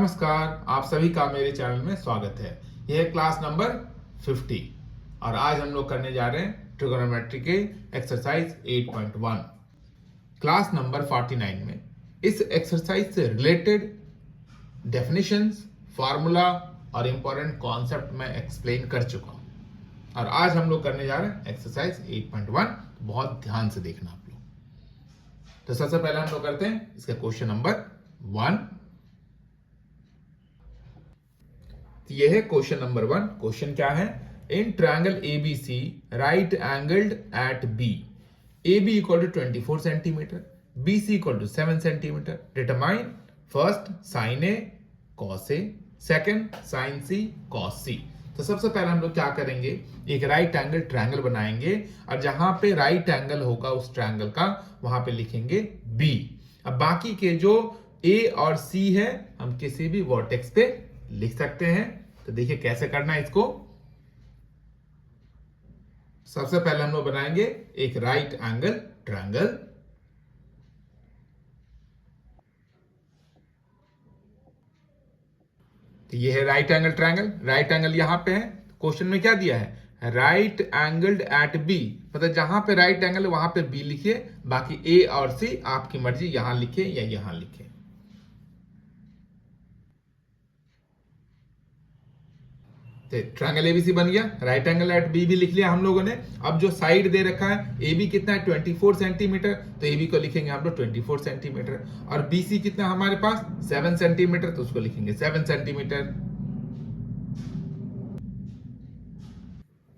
नमस्कार, आप सभी का मेरे चैनल में स्वागत है। यह है क्लास नंबर 50 और आज हम लोग करने जा रहे हैं ट्रिगोनोमेट्री के एक्सरसाइज 8.1। क्लास नंबर 49 में इस एक्सरसाइज से रिलेटेड डेफिनेशंस, फार्मूला और इंपॉर्टेंट कॉन्सेप्ट मैं एक्सप्लेन कर चुका हूं और आज हम लोग करने जा रहे हैं एक्सरसाइज 8.1। बहुत ध्यान से देखना आप लोग। तो सबसे पहले हम लोग करते हैं इसका क्वेश्चन नंबर 1। यह है क्वेश्चन नंबर 1। क्वेश्चन क्या है? In triangle ABC right angled at B, AB equal to 24 centimetre, BC equal to 7 centimetre. Determine first sine A cos A, second sine C cos C. तो सबसे पहले हम लोग क्या करेंगे, एक राइट एंगल ट्रायंगल बनाएंगे और जहां पे राइट एंगल होगा उस ट्रायंगल का वहां पे लिखेंगे B। अब बाकी के जो A और C है हम किसी भी वर्टेक्स पे लिख सकते हैं। तो देखिए कैसे करना है इसको। सबसे पहले हम लोग बनाएंगे एक राइट एंगल ट्रायंगल। तो ये है right angle triangle. Right angle यहां पे है। क्वेश्चन में क्या दिया है? राइट एंगल्ड एट बी, मतलब जहां पे राइट एंगल वहां पे बी लिखिए, बाकी ए और सी आपकी मर्जी, यहां लिखे या यहां लिखे। ट्रायंगल एबीसी बन गया। राइट एंगल एट बी भी लिख लिया हम लोगों ने। अब जो साइड दे रखा है एबी कितना है 24 सेंटीमीटर, तो एबी को लिखेंगे हम लोग 24 सेंटीमीटर। और बीसी कितना हमारे पास 7 सेंटीमीटर, तो उसको लिखेंगे 7 सेंटीमीटर।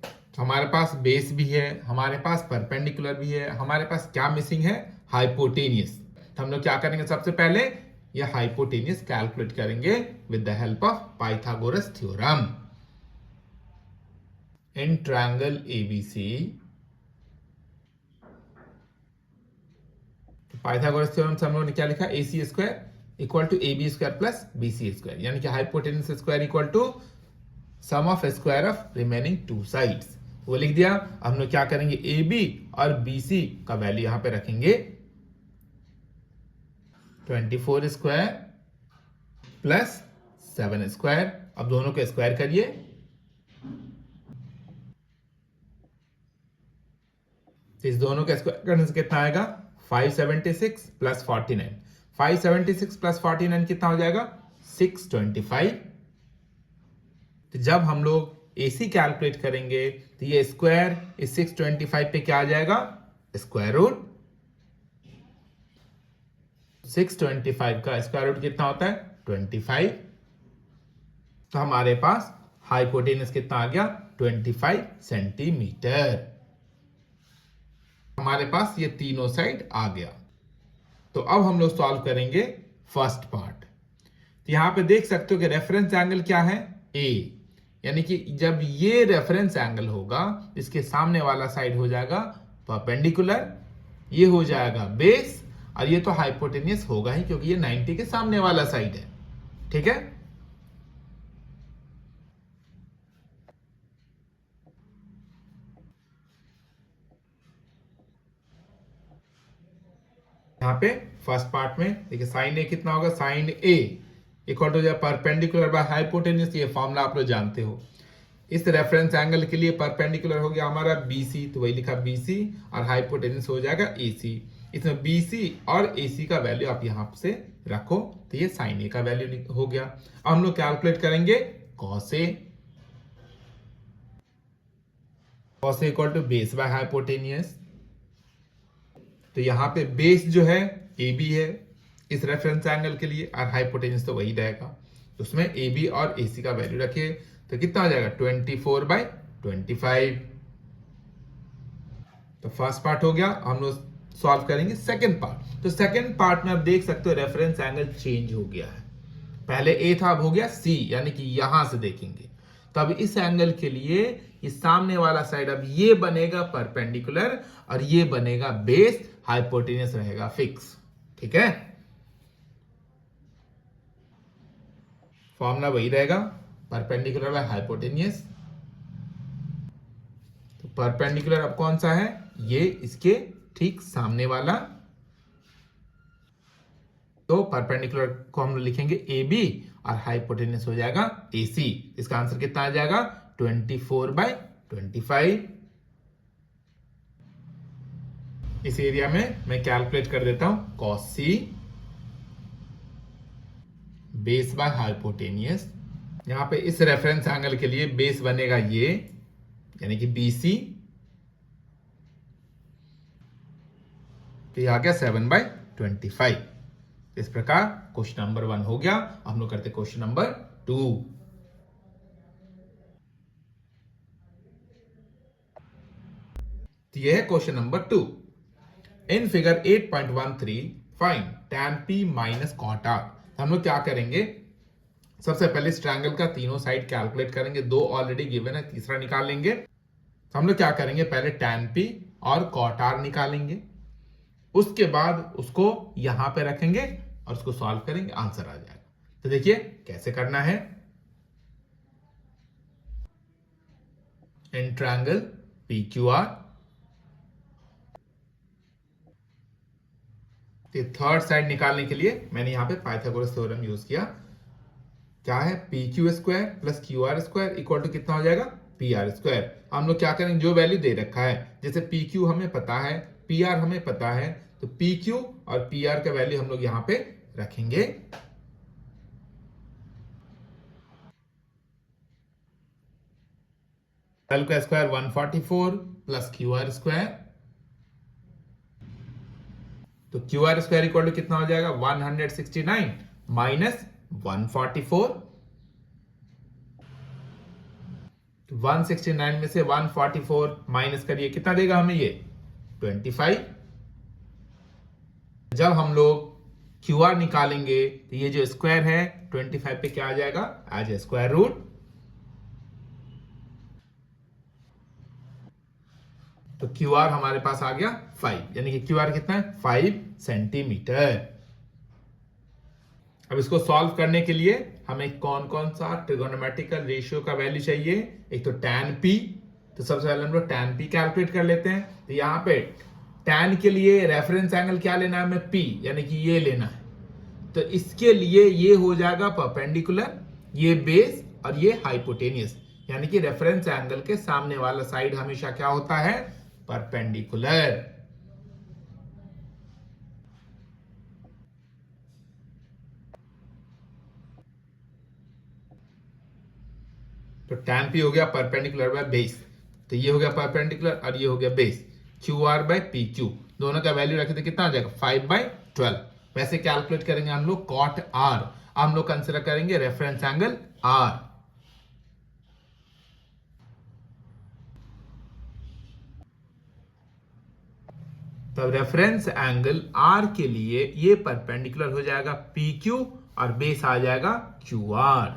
तो हमारे पास बेस भी है, हमारे पास परपेंडिकुलर भी है, हमारे पास क्या मिसिंग है? हाइपोटेनियस। तो हम लोग क्या करेंगे, सबसे पहले यह हाइपोटेनियस कैलकुलेट करेंगे with the help of Pythagoras theorem. In triangle ABC, Pythagoras theorem से हम लोगों ने क्या लिखा? AC square equal to AB square plus BC square, यानी कि hypotenuse square equal to sum of square of remaining two sides, वो लिख दिया। हम लोग क्या करेंगे, AB और BC का वैल्यू यहां पे रखेंगे 24 स्क्वायर प्लस 7 स्क्वायर। अब दोनों को स्क्वायर करिए, इस दोनों का स्क्वायर करने से कितना आएगा? 576 प्लस 49। 576 प्लस 49 कितना हो जाएगा? 625। तो जब हम लोग AC कैलकुलेट करेंगे तो ये स्क्वायर इस 625 पे क्या आ जाएगा? Square root. 625 का स्क्वायर रूट कितना होता है? 25। तो हमारे पास हाइपोटेनस कितना आ गया? 25 सेंटीमीटर। हमारे पास ये तीनों साइड आ गया। तो अब हम लोग सॉल्व करेंगे फर्स्ट पार्ट। तो यहां पे देख सकते हो कि रेफरेंस एंगल क्या है? A, यानी कि जब ये रेफरेंस एंगल होगा इसके सामने वाला साइड हो जाएगा परपेंडिकुलर, ये हो जाएगा बेस, और ये तो हाइपोटेनियस होगा ही क्योंकि ये 90 के सामने वाला साइड है। ठीक है, यहाँ पे फर्स्ट पार्ट में देखिए साइन ए कितना होगा? Sine A equal to perpendicular by hypotenuse. ये फॉर्मूला आप लोग जानते हो। इस रेफरेंस एंगल के लिए परपेंडिकुलर हो गया हमारा BC, तो वही लिखा BC, और हाइपोटेनस हो जाएगा AC। इसमें BC और AC का वैल्यू आप यहां से रखो, तो ये साइन ए का वैल्यू हो गया। अब हम लोग कैलकुलेट करेंगे cos A. Cos A equal to base by hypotenuse. तो यहां पे बेस जो है AB है इस रेफरेंस एंगल के लिए, और हाइपोटेनस तो वही रहेगा। तो उसमें AB और AC का वैल्यू रखिए, तो कितना हो जाएगा? 24/25। तो फर्स्ट पार्ट हो गया। हम लोग सॉल्व करेंगे सेकंड पार्ट। तो सेकंड पार्ट में आप देख सकते हो रेफरेंस एंगल चेंज हो गया है। पहले A था, अब हो गया C, यानी कि यहां से देखेंगे तो अब इस एंगल के लिए ये सामने वाला साइड अब ये बनेगा परपेंडिकुलर और ये बनेगा बेस, हाइपोटेनियस रहेगा फिक्स। ठीक है, फॉर्मूला वही रहेगा, परपेंडिकुलर बाय हाइपोटेनियस। तो परपेंडिकुलर अब कौन सा है? ये इसके ठीक सामने वाला। तो परपेंडिकुलर को हम लिखेंगे AB और हाइपोटेन्यूस हो जाएगा AC। इसका आंसर कितना आ जाएगा 24/25। इस एरिया में मैं कैलकुलेट कर देता हूं cos C base by hypotenuse. यहां पे इस रेफरेंस एंगल के लिए बेस बनेगा ये, यानी कि BC। तो ये आ गया 7/25। इस प्रकार क्वेश्चन नंबर 1 हो गया। हम लोग करते क्वेश्चन नंबर 2। तो ये है question number 2। In figure 8.13 find tan P minus cot R। हम लोग क्या करेंगे, सबसे पहले इस ट्रायंगल का तीनों साइड कैलकुलेट करेंगे। 2 ऑलरेडी गिवन है, तीसरा निकाल लेंगे। तो हम लोग क्या करेंगे, पहले tan P और cot R निकालेंगे, उसके बाद उसको यहां पे रखेंगे और उसको सॉल्व करेंगे, आंसर आ जाएगा। तो देखिए कैसे करना है। In triangle PQR, third side निकालने के लिए मैंने यहां पे पाइथागोरस थ्योरम यूज किया। क्या है, PQ square plus QR square equal to कितना हो जाएगा PR स्क्वायर। हम लोग क्या करेंगे, जो वैल्यू दे रखा है, जैसे PQ हमें पता है, PR हमें पता है, तो PQ और PR का वैल्यू हम लोग यहां पे रखेंगे। L का स्क्वायर 144 प्लस QR स्क्वायर, तो QR स्क्वायर इक्वल टू कितना हो जाएगा 169 माइनस 144। 169 में से 144 माइनस करिए, कितना देगा हमें ये 25। जब हम लोग QR निकालेंगे तो ये जो स्क्वायर है 25 पे क्या आ जाएगा, एज ए स्क्वायर रूट। तो QR हमारे पास आ गया 5, यानी कि QR कितना है 5 सेंटीमीटर। अब इसको सॉल्व करने के लिए हमें कौन कौन सा ट्रिगोनोमेट्रिकल रेशियो का वैल्यू चाहिए। एक तो tan P, तो सबसे पहले हम लोग tan P कैलकुलेट कर लेते हैं। तो यहाँ पे tan के लिए रेफरेंस एंगल क्या लेना है हमें, P, यानी कि ये लेना है। तो इसके लिए ये हो जाएगा परपेंडिकुलर, ये बेस और ये हाइपोटेनियस, यानी कि रेफरेंस एंगल के सामने वाला साइड हमेशा क्या होता है, परपेंडिकुलर। तो tan P हो गया परपेंडिकुलर बाय बेस, तो ये हो गया परपेंडिकुलर और ये हो गया बेस। QR बाय PQ दोनों का वैल्यू रखे तो कितना आ जाएगा 5/12। वैसे कैलकुलेट करेंगे हम लोग cot R, हम लोग कंसीडर करेंगे रेफरेंस एंगल R। तब रेफरेंस एंगल R के लिए ये परपेंडिकुलर हो जाएगा PQ और बेस आ जाएगा QR।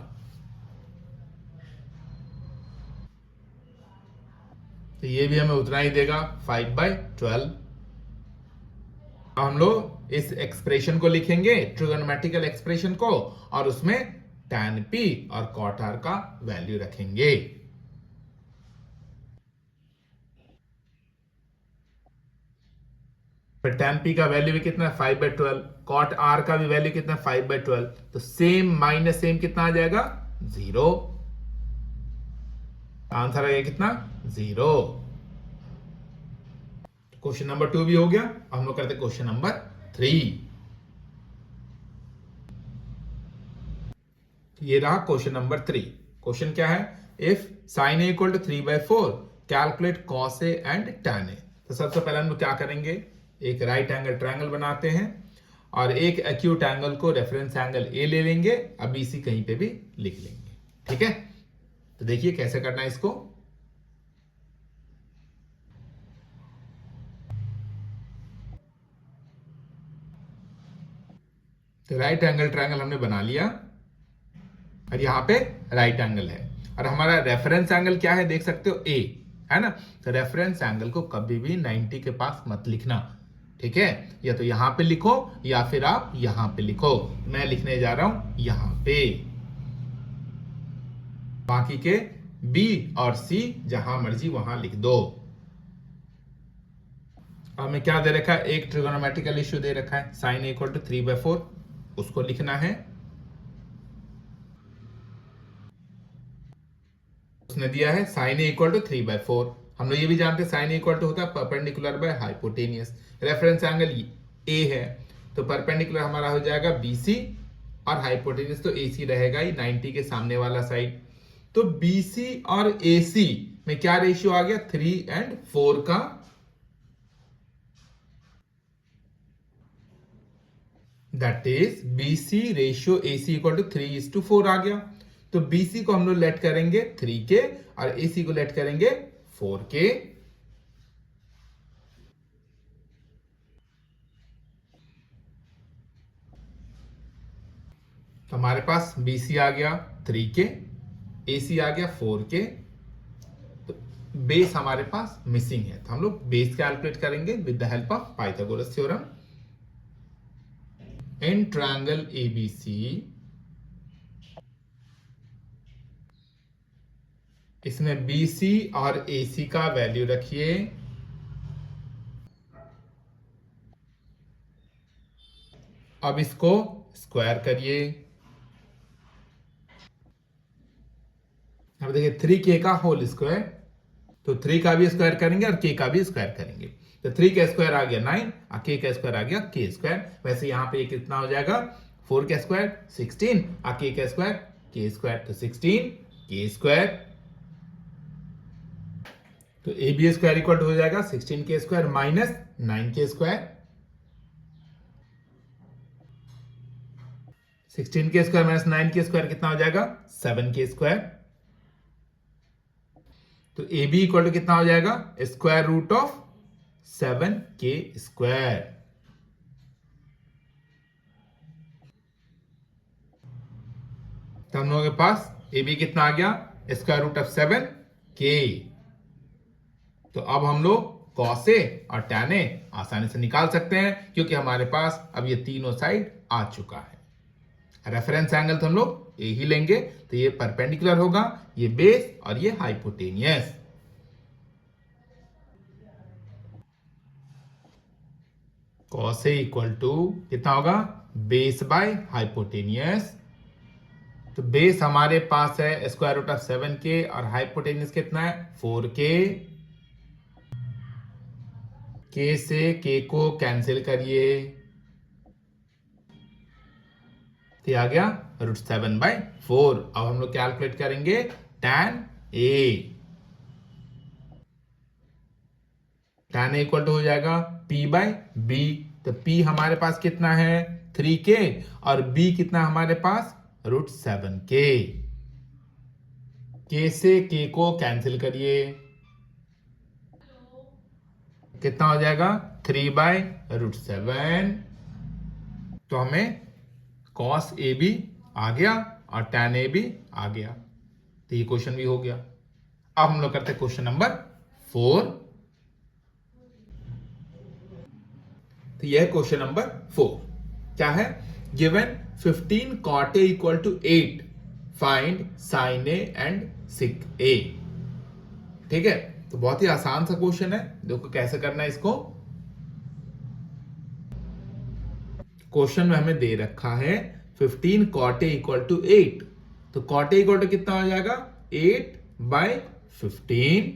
तो ये भी हमें उतना ही देगा 5/12। हम लोग इस एक्सप्रेशन को लिखेंगे, ट्रिगोनोमेट्रिकल एक्सप्रेशन को, और उसमें tan P और cot R का वैल्यू रखेंगे। फिर tan P का वैल्यू भी कितना है 5/12, cot R का भी वैल्यू कितना है 5/12, तो सेम माइनस सेम कितना आ जाएगा 0। आंसर आ गया कितना 0। क्वेश्चन नंबर 2 भी हो गया। हम लोग करते क्वेश्चन नंबर 3। ये रहा क्वेश्चन नंबर 3। क्वेश्चन क्या है, if sin a equal to 3/4 calculate cos a and tan a। तो सबसे पहले हम लोग क्या करेंगे, एक राइट एंगल ट्रायंगल बनाते हैं और एक एक्यूट एंगल को रेफरेंस एंगल A ले लेंगे, अब BC कहीं पे भी लिख लेंगे। ठीक है, तो देखिए कैसे करना है इसको। तो राइट एंगल ट्रायंगल हमने बना लिया और यहां पे राइट एंगल है और हमारा रेफरेंस एंगल क्या है, देख सकते हो A है ना। तो रेफरेंस एंगल को कभी भी 90 के पास मत लिखना, ठीक है। या तो यहां पे लिखो या फिर आप यहां पे लिखो। मैं लिखने जा रहा हूं यहां पे। बाकी के B और C जहां मर्जी वहां लिख दो। हमें क्या दे रखा है, एक ट्रिगोनोमेट्रिकल इश्यू दे रखा है sin a इक्वल टू 3/4, उसको लिखना है। उसने दिया है साइन ए इक्वल टू 3/4। हम लोग ये भी जानते हैं साइन ए इक्वल टू होता है perpendicular by hypotenuse. Reference angle A है तो परपेंडिकुलर हमारा हो जाएगा बीसी और हाइपोटेनियस तो एसी रहेगा ही 90 के सामने वाला साइड। तो बीसी और एसी में क्या रेशियो आ गया 3:4 का। That is BC ratio AC equal to 3:4 आ गया। तो बीसी को हम लोग लेट करेंगे 3 के और एसी को लेट करेंगे 4 के। तो हमारे पास बीसी आ गया 3 के, एसी आ गया 4 के। तो बेस हमारे पास मिसिंग है तो हम लोग बेस कैलकुलेट करेंगे with the help of Pythagoras theorem. In triangle ABC इसमें बीसी और एसी का वैल्यू रखिए। अब इसको स्क्वायर करिए। अब देखिए 3k का होल स्क्वायर, तो 3 का भी स्क्वायर करेंगे और k का भी स्क्वायर करेंगे। तो 3 का स्क्वायर आ गया 9 और k का स्क्वायर आ गया k स्क्वायर। वैसे यहां पे कितना हो जाएगा 4 का स्क्वायर 16 और k का स्क्वायर k स्क्वायर, तो 16 k स्क्वायर। तो A B square equal to हो जाएगा 16 के स्क्वायर माइनस 9 के स्क्वायर। 16 के स्क्वायर माइनस 9 के स्क्वायर कितना हो जाएगा 7 के स्क्वायर। तो ए बी इक्वल टू कितना हो जाएगा स्क्वायर रूट ऑफ 7 के स्क्वायर। तो हम लोगों के पास ए बी कितना आ गया स्क्वायर रूट ऑफ 7 के। तो अब हम लोग कॉस ए और टैन ए आसानी से निकाल सकते हैं क्योंकि हमारे पास अब ये तीनों साइड आ चुका है। रेफरेंस एंगल तो हम लोग ए ही लेंगे, तो ये परपेंडिकुलर होगा, ये बेस और ये hypotenuse. Cos A equal to कितना होगा बेस बाय हाइपोटेनियस। तो बेस हमारे पास है स्क्वायर रूट ऑफ 7 के और हाइपोटेनियस कितना है 4 के। के से के को कैंसिल करिए, तो आ गया √7/4। अब हम लोग कैलकुलेट करेंगे tan A. tan A equal to हो जाएगा P/B। तो P हमारे पास कितना है 3k और B कितना हमारे पास √7k। k से k को कैंसिल करिए, कितना हो जाएगा 3/√7। तो हमें cos ए भी आ गया और tan ए भी आ गया। तो ये क्वेश्चन भी हो गया। अब हम लोग करते हैं क्वेश्चन नंबर 4। तो यह क्वेश्चन नंबर 4 क्या है given 15 cot a equal to 8 find sin a and sec a। ठीक है, तो बहुत ही आसान सा क्वेश्चन है। देखो कैसे करना है इसको। क्वेश्चन में हमें दे रखा है 15 cot a इक्वल टू 8। तो cot a इक्वल टू कितना हो जाएगा 8/15,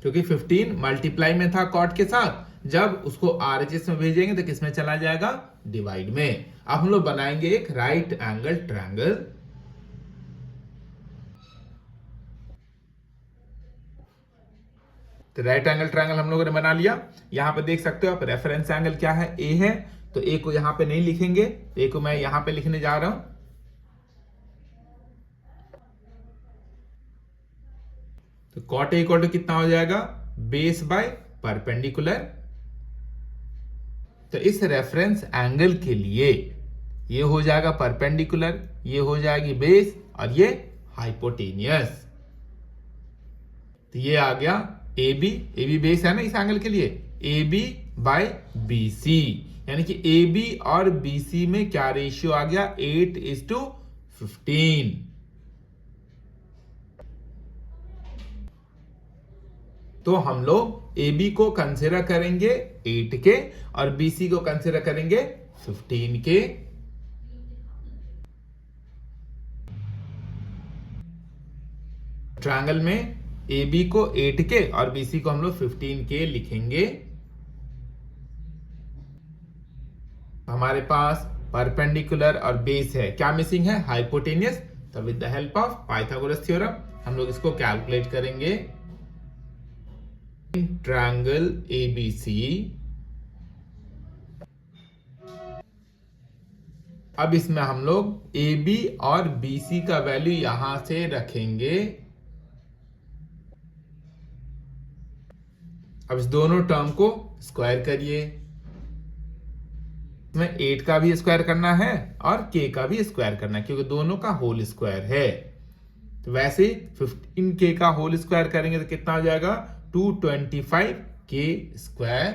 क्योंकि 15 मल्टीप्लाई में था cot के साथ। जब उसको RHS में भेजेंगे तो किस में चला जाएगा डिवाइड में। अब हम लोग बनाएंगे एक राइट एंगल ट्रायंगल। तो राइट एंगल ट्रायंगल हम लोगों ने बना लिया। यहां पे देख सकते हो आप रेफरेंस एंगल क्या है ए है, तो ए को यहां पे नहीं लिखेंगे, ए को मैं यहां पे लिखने जा रहा हूं। तो cot a इक्वल टू कितना हो जाएगा बेस बाय परपेंडिकुलर। तो इस रेफरेंस एंगल के लिए ये हो जाएगा परपेंडिकुलर, ये हो जाएगी बेस और ये हाइपोटेनियस। तो ये आ गया ए बी बेस है ना इस एंगल के लिए, A B by B C, यानी कि ए बी और बी सी में क्या रेशियो आ गया 8:15। तो हम लोग ए बी को कंसिडर करेंगे 8 के और बी सी को कंसिडर करेंगे 15 के। ट्रायंगल में AB को 8K और BC को हम लोग 15K लिखेंगे। हमारे पास परपेंडिकुलर और बेस है, क्या मिसिंग है? हाइपोटेनियस। तो with the help of Pythagoras theorem हम लोग इसको कैलकुलेट करेंगे। ट्रायंगल ABC, अब इसमें हम लोग AB और BC का वैल्यू यहां से रखेंगे। अब इस दोनों टर्म को स्क्वायर करिए। इसमें 8 का भी स्क्वायर करना है और K का भी स्क्वायर करना है, क्योंकि दोनों का होल स्क्वायर है। तो वैसे 15K का होल स्क्वायर करेंगे तो कितना आ जाएगा? 225K square.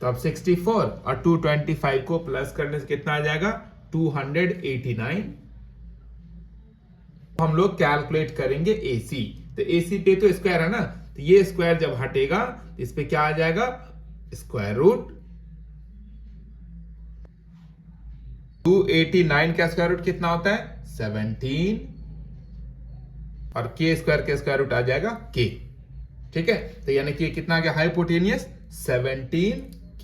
तो अब 64 और 225 को प्लस करने से कितना आ जाएगा? 289। हम लोग कैलकुलेट करेंगे AC। तो AC पे तो स्क्वायर है ना, तो ये स्क्वायर जब हटेगा इस पे क्या आ जाएगा? Square root. 289 का स्क्वायर रूट कितना होता है? 17। और K स्क्वायर का स्क्वायर रूट आ जाएगा K। ठीक है, तो यानी कि कितना आ गया? Hypotenuse 17K।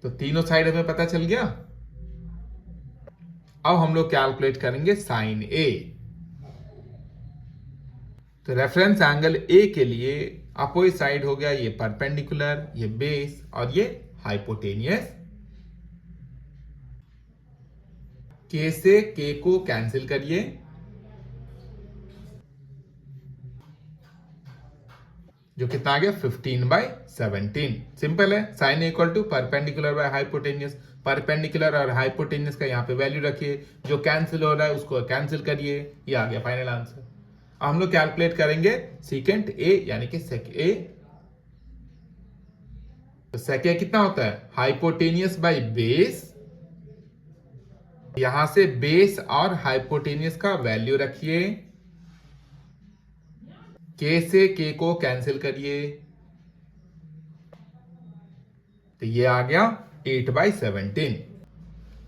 तो तीनों साइड हमें पता चल गया। अब हम लोग कैलकुलेट करेंगे साइन A। तो रेफरेंस एंगल A के लिए अपोजिट साइड हो गया ये परपेंडिकुलर, ये बेस और ये हाइपोटेनियस। K से K को कैंसिल करिए। जो कितना आ गया? 15/17। सिंपल है। Sine A equal to perpendicular by hypotenuse. Perpendicular और हाइपोटेनियस का यहाँ पे वैल्यू रखिए, जो कैंसिल हो रहा है उसको कैंसिल करिए। ये आ गया फाइनल आंसर। अब हम लोग कैलकुलेट करेंगे सेकेंड A यानी कि सेक A। तो सेक A कितना होता है? Hypotenuse by base. यहां से बेस और हाइपोटेनियस का वैल्यू रखिए। K से K को कैंसिल करिए। तो ये आ गया 8/17।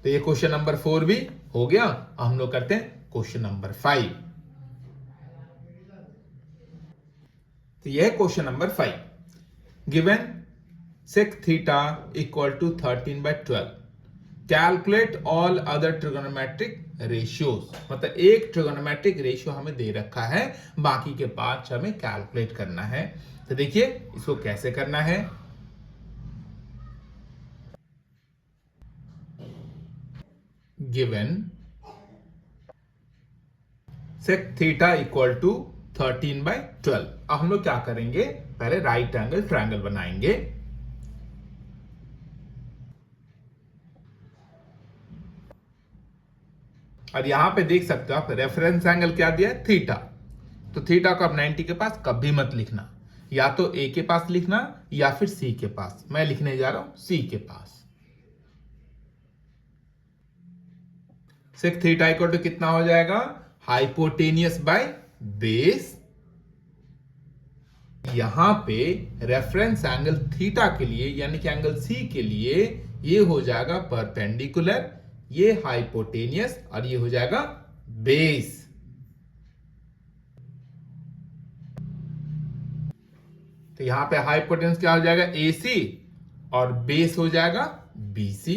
तो ये क्वेश्चन नंबर 4 भी हो गया। हम लोग करते हैं क्वेश्चन नंबर 5। तो यह question number 5। Given sec theta equal to 13/12। Calculate all other trigonometric ratios. मतलब एक ट्रिगोनोमेट्रिक रेशियो हमें दे रखा है, बाकी के पार्ट्स हमें कैलकुलेट करना है। तो देखिए इसको कैसे करना है। Given sec theta equal to 13/12। अब हम लोग क्या करेंगे? पहले राइट एंगल ट्रायंगल बनाएंगे। और यहां पे देख सकते हो आप, रेफरेंस एंगल क्या दिया है? थीटा। तो थीटा को अब 90 के पास कभी मत लिखना, या तो A के पास लिखना या फिर C के पास। मैं लिखने जा रहा हूं C के पास। सेक थीटा इक्वल टू कितना हो जाएगा? Hypotenuse by base. यहां पे रेफरेंस एंगल थीटा के लिए यानी कि एंगल C के लिए ये हो जाएगा परपेंडिकुलर, ये हाइपोटेनियस और ये हो जाएगा बेस। तो यहां पे हाइपोटेनियस क्या हो जाएगा? AC और बेस हो जाएगा BC।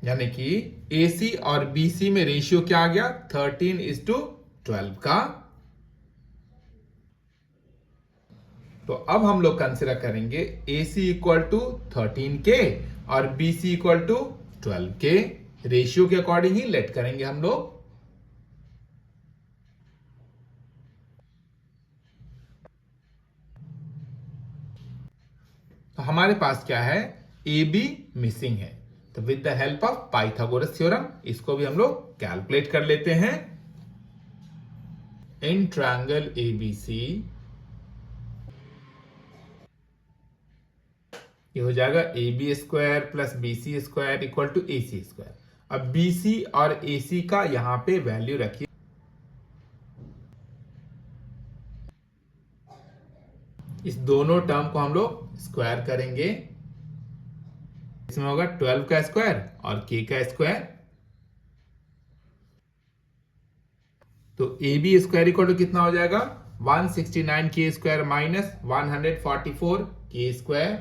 यानी कि AC और BC में रेशियो क्या आ गया? 13:12 का। तो अब हम लोग कंसिडर करेंगे AC इक्वल टू 13K और BC equal to 12K। Ratio के अकॉर्डिंग ही लेट करेंगे हम लोग। तो हमारे पास क्या है? AB मिसिंग है। तो with the help of Pythagoras theorem इसको भी हम लोग कैलकुलेट कर लेते हैं। इन ट्रायंगल ABC ये हो जाएगा AB square plus BC square equal to AC square. अब BC और AC का यहां पे वैल्यू रखिए। इस दोनों टर्म को हम लोग स्क्वायर करेंगे। इसमें होगा 12 का स्क्वायर और K का स्क्वायर। तो A B square equal to कितना हो जाएगा 169 के स्क्वायर माइनस 144 के स्क्वायर।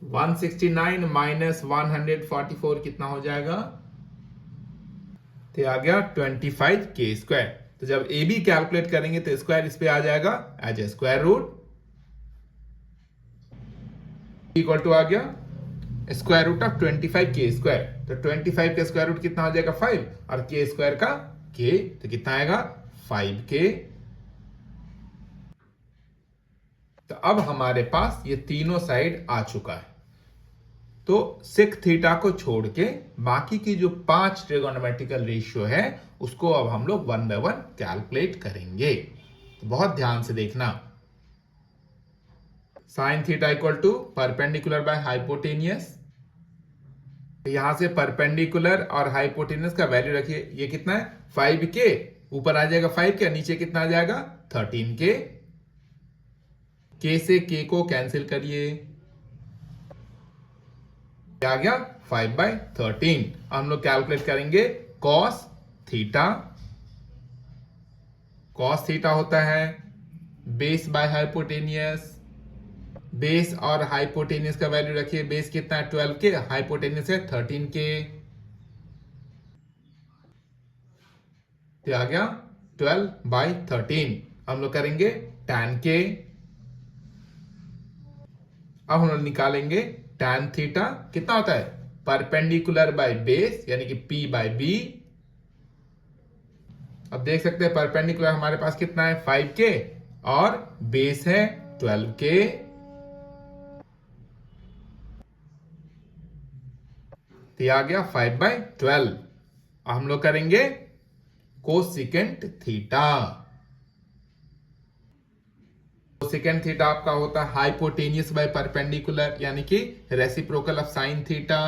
169 माइनस 144 कितना हो जाएगा, तो आ गया 25 के स्क्वायर। तो जब ए बी कैलकुलेट करेंगे तो स्क्वायर इस पे आ जाएगा as a square root, equal to आ गया स्क्वायर रूट ऑफ 25 के स्क्वायर। तो 25 का स्क्वायर रूट कितना हो जाएगा 5 और के स्क्वायर का के, तो कितना आएगा 5 के। तो अब हमारे पास ये तीनों साइड आ चुका है। तो सेक थीटा को छोड़ के बाकी की जो 5 ट्रिगोनोमेट्रिकल रेशियो है उसको अब हम लोग 1 बाय 1 कैलकुलेट करेंगे। तो बहुत ध्यान से देखना। Sine theta equal to perpendicular by hypotenuse. यहां से परपेंडिकुलर और हाइपोटेनियस का वैल्यू रखिए, ये कितना है 5 के, ऊपर आ जाएगा 5 के, नीचे कितना आ जाएगा 13 के से के को कैंसिल करिए, आ गया 5/13। हम लोग कैलकुलेट करेंगे कॉस थीटा। कॉस थीटा होता है बेस बाय हाइपोटेनियस। बेस और हाइपोटेनियस का वैल्यू रखिए, बेस कितना है 12 के, हाइपोटेनियस है 13 के, आ गया 12/13। हम लोग करेंगे tan के। अब हम लोग निकालेंगे tan थीटा कितना होता है परपेंडिकुलर बाय बेस यानी कि P बाय B। अब देख सकते हैं परपेंडिकुलर हमारे पास कितना है 5 के और बेस है 12 के। तो आ गया 5/12। हम लोग करेंगे कोसेकेंट थीटा। कोसेकेंट थीटा आपका होता है हाइपोटेनियस बाय परपेंडिकुलर यानी कि रेसिप्रोकल ऑफ साइन थीटा।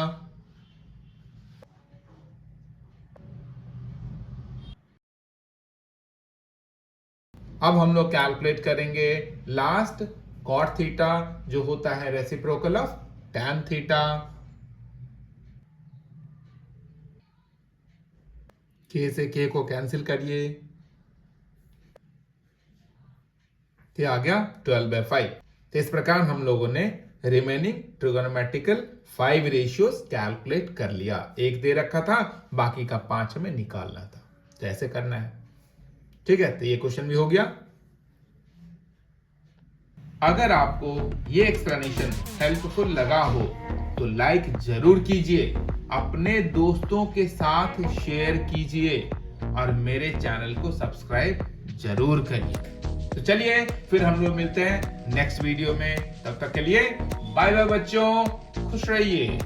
अब हम लोग कैलकुलेट करेंगे लास्ट कॉट थीटा जो होता है रेसिप्रोकल ऑफ टैन थीटा। के से के को कैंसिल करिए, तो आ गया 12/5। तो इस प्रकार हम लोगों ने रिमेनिंग ट्रिगोनोमेट्रिकल 5 रेशियोज कैलकुलेट कर लिया। एक दे रखा था, बाकी का 5 हमें निकालना था। तो ऐसे करना है, ठीक है। तो ये क्वेश्चन भी हो गया। अगर आपको ये एक्सप्लेनेशन हेल्पफुल लगा हो तो लाइक जरूर कीजिए, अपने दोस्तों के साथ शेयर कीजिए और मेरे चैनल को सब्सक्राइब जरूर करिए। तो चलिए फिर हम लोग मिलते हैं नेक्स्ट वीडियो में। तब तक के लिए बाय बाय बच्चों, खुश रहिए।